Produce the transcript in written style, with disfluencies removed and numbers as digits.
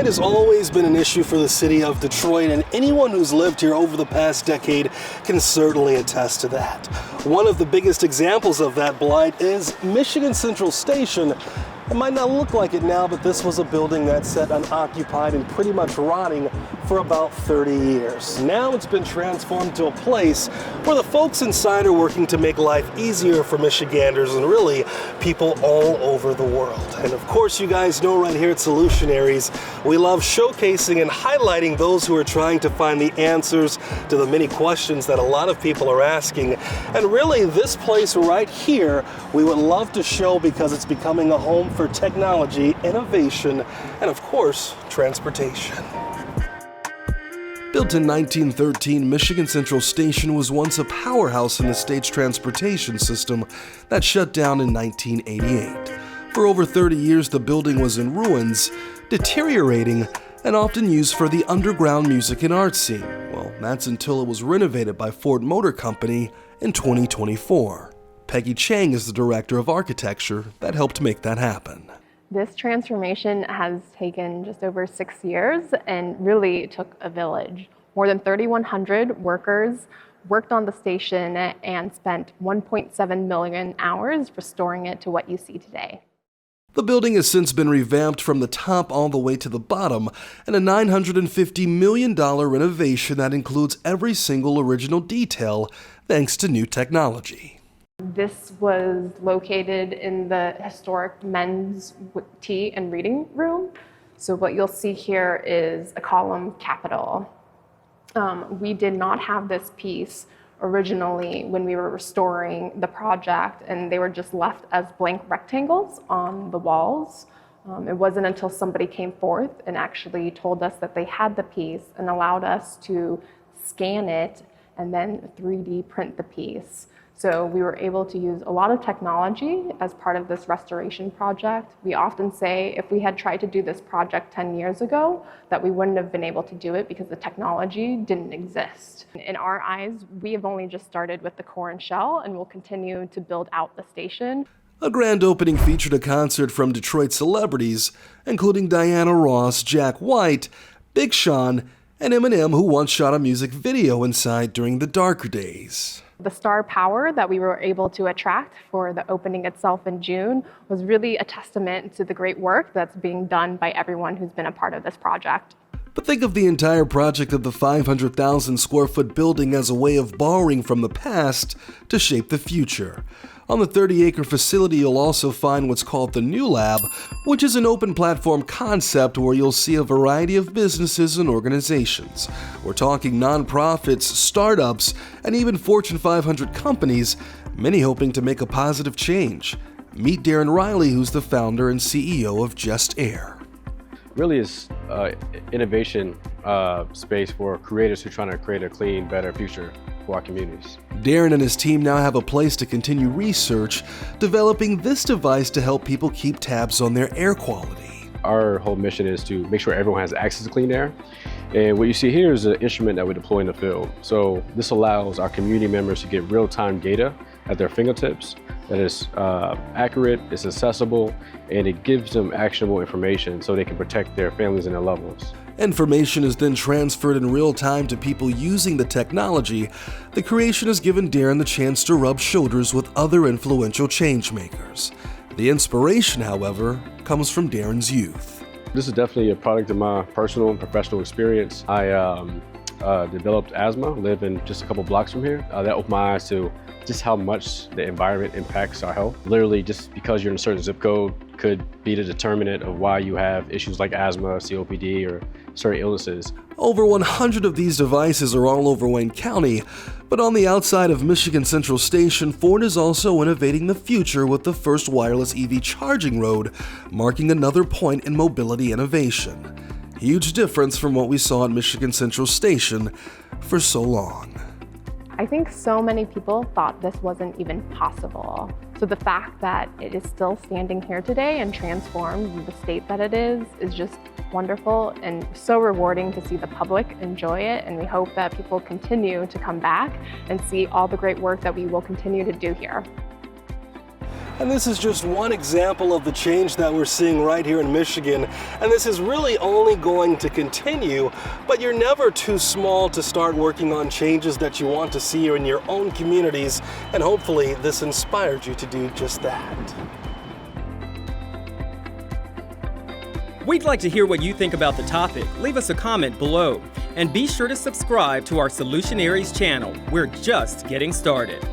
Blight has always been an issue for the city of Detroit, and anyone who's lived here over the past decade can certainly attest to that. One of the biggest examples of that blight is Michigan Central Station. It might not look like it now, but this was a building that sat unoccupied and pretty much rotting for about 30 years. Now it's been transformed to a place where the folks inside are working to make life easier for Michiganders and really people all over the world. And of course, you guys know right here at Solutionaries, we love showcasing and highlighting those who are trying to find the answers to the many questions that a lot of people are asking. And really, this place right here, we would love to show because it's becoming a home for technology, innovation, and of course, transportation. Built in 1913, Michigan Central Station was once a powerhouse in the state's transportation system that shut down in 1988. For over 30 years, the building was in ruins, deteriorating, and often used for the underground music and art scene. Well, that's until it was renovated by Ford Motor Company in 2024. Peggy Chang is the director of architecture that helped make that happen. This transformation has taken just over 6 years and really took a village. More than 3,100 workers worked on the station and spent 1.7 million hours restoring it to what you see today. The building has since been revamped from the top all the way to the bottom, and a $950 million renovation that includes every single original detail thanks to new technology. This was located in the historic men's tea and reading room. So what you'll see here is a column capital. We did not have this piece originally when we were restoring the project, and they were just left as blank rectangles on the walls. It wasn't until somebody came forth and actually told us that they had the piece and allowed us to scan it and then 3D print the piece. So we were able to use a lot of technology as part of this restoration project. We often say if we had tried to do this project 10 years ago, that we wouldn't have been able to do it because the technology didn't exist. In our eyes, we have only just started with the core and shell, and we'll continue to build out the station. A grand opening featured a concert from Detroit celebrities, including Diana Ross, Jack White, Big Sean, and Eminem, who once shot a music video inside during the darker days. The star power that we were able to attract for the opening itself in June was really a testament to the great work that's being done by everyone who's been a part of this project. But think of the entire project of the 500,000 square foot building as a way of borrowing from the past to shape the future. On the 30-acre facility, you'll also find what's called the Newlab, which is an open platform concept where you'll see a variety of businesses and organizations. We're talking nonprofits, startups, and even Fortune 500 companies, many hoping to make a positive change. Meet Darren Riley, who's the founder and CEO of Just Air. Really is innovation space for creators who are trying to create a clean, better future for our communities. Darren and his team now have a place to continue research, developing this device to help people keep tabs on their air quality. Our whole mission is to make sure everyone has access to clean air. And what you see here is an instrument that we deploy in the field. So this allows our community members to get real-time data at their fingertips that is accurate, it's accessible, and it gives them actionable information so they can protect their families and their loved ones. Information is then transferred in real time to people using the technology. The creation has given Darren the chance to rub shoulders with other influential change makers. The inspiration, however, comes from Darren's youth. This is definitely a product of my personal and professional experience. I developed asthma, live in just a couple blocks from here. That opened my eyes to just how much the environment impacts our health. Literally, just because you're in a certain zip code could be the determinant of why you have issues like asthma, COPD, or certain illnesses. Over 100 of these devices are all over Wayne County, but on the outside of Michigan Central Station, Ford is also innovating the future with the first wireless EV charging road, marking another point in mobility innovation. Huge difference from what we saw at Michigan Central Station for so long. I think so many people thought this wasn't even possible. So the fact that it is still standing here today and transformed in the state that it is just wonderful and so rewarding to see the public enjoy it. And we hope that people continue to come back and see all the great work that we will continue to do here. And this is just one example of the change that we're seeing right here in Michigan. And this is really only going to continue, but you're never too small to start working on changes that you want to see in your own communities. And hopefully this inspired you to do just that. We'd like to hear what you think about the topic. Leave us a comment below. And be sure to subscribe to our Solutionaries channel. We're just getting started.